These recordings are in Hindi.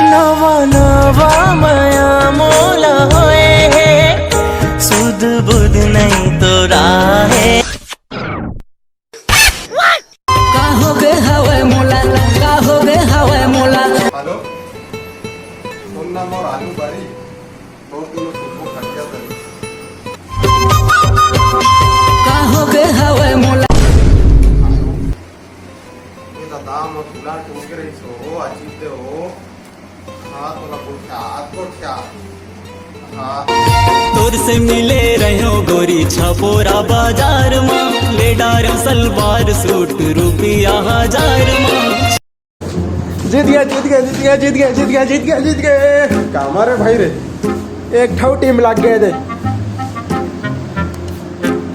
नवा नवा माया मोला होए है, सुध बुध नहीं तो राहे। का हो गए हवे मोला, का हो गए हवे मोला। हेलो, सोना मोर आलू बारी और किलो सुबह खटिया तरी। का हो गए हवे मोला। ये दाम और फुला टोके रही सो अजीब दे हो। हाँ तो क्या हाँ तोर से मिले रहो गोरी छपोरा बाजार में, ले डार सलवार सूट रुपया 1000 में। जीत गए। कामा रे भाई रे, एक ठो टीम लग गए थे।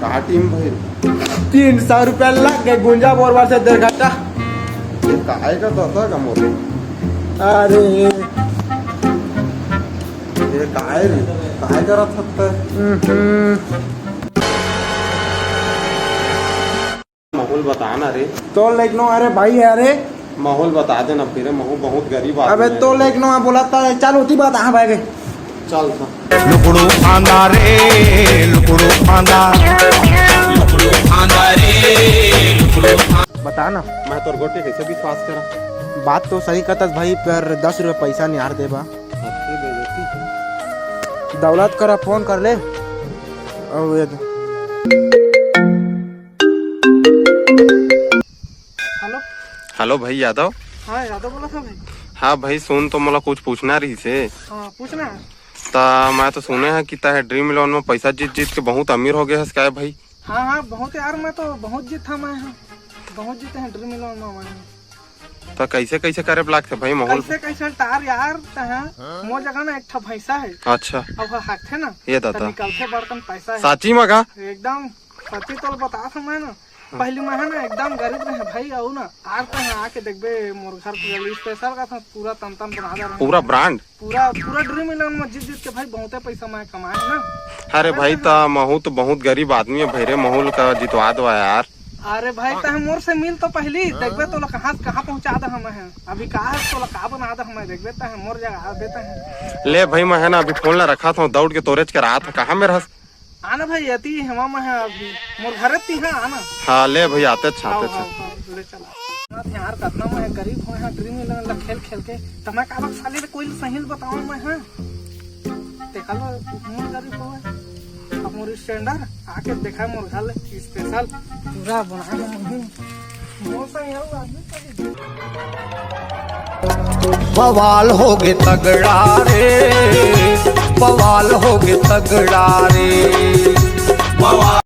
कहा टीम भाई 300 रुपया लग गए गुंजा बोरवार से दरघटा। ये काहे का तो का मोर अरे ये काहे करा था माहौल बताना रे। तो लेक नो अरे भाई अरे माहौल बता देना फिर माहौल बहुत गरीब आदमी अबे है। तो लेक नो बोला था चल होती बात आ भाई गए। चल लुकड़ू आंदा रे लुकड़ू आंदा बता ना मैं तोर गोटे कैसे विश्वास करा। बात तो सही कहतस भाई, पर 10 रुपये पैसा नहीं हार देबा। अच्छी बेइज्जती है। दौलत करा फोन कर ले और ये हेलो। हेलो भाई यादव। हाँ यादव बोला था भाई। हाँ भाई सुन तो मोला कुछ पूछना रही से। हाँ पूछना है। ता मैं तो सुने हैं कि ताहे ड्रीम इलेवन में पैसा जीत के बहुत अमीर हो गया है क्या भाई। हाँ हाँ बहुत यार, मैं तो बहुत जीता मैं हाँ, बहुत जीते हैं ड्रीम इलेवन में मैं। तो कैसे कैसे करे ब्लॉक थे भाई माहौल। कैसे कैसे टार यार तहाँ मोर जगह ना एक ठा भैंसा है। अच्छा अब हाथ थे ना ये तो दाता निकलते बर्तन पैसा है। साची में का एकदम सच्ची तो बता था मैं ना, पहली मैं है ना एकदम गरीब रहे भाई। और ना आर तो है आके देखबे मोर घर पूरा स्पेशल का था, पूरा तन बना दे रहे पूरा ब्रांड। पूरा ड्रीम इलेवन में जीत के भाई बहुत पैसा मैं कमाए ना। अरे भाई ता महू तो बहुत गरीब आदमी है भाई रे, माहौल का जितवा दो यार। अरे भाई तह मोर से मिल तो पहली देखबे तो कहाँ पहुँचा दे हम है अभी कहा तो का बना दे हम देखबे तह मोर जगह देते हैं। ले भाई मैं है ना अभी फोन ला रखा था, दौड़ के तोरेज के रहा था। कहाँ में रह आना भाई यति हवा में है अभी मोर घर ती है आना। हाँ ले भाई आते आओ, छाते आओ, ले चला यार कितना मैं गरीब हो है ड्रीम इलेवन खेल के तमा का बक साले कोई सही बताओ मैं है देखा लो मोर गरीब हो है। अब मोर स्टैंडर्ड आके देखा मोर घर स्पेशल पूरा बना मोर से आदमी बवाल हो गए तगड़ा रे बवाल हो गए तगड़ा रे बवाल।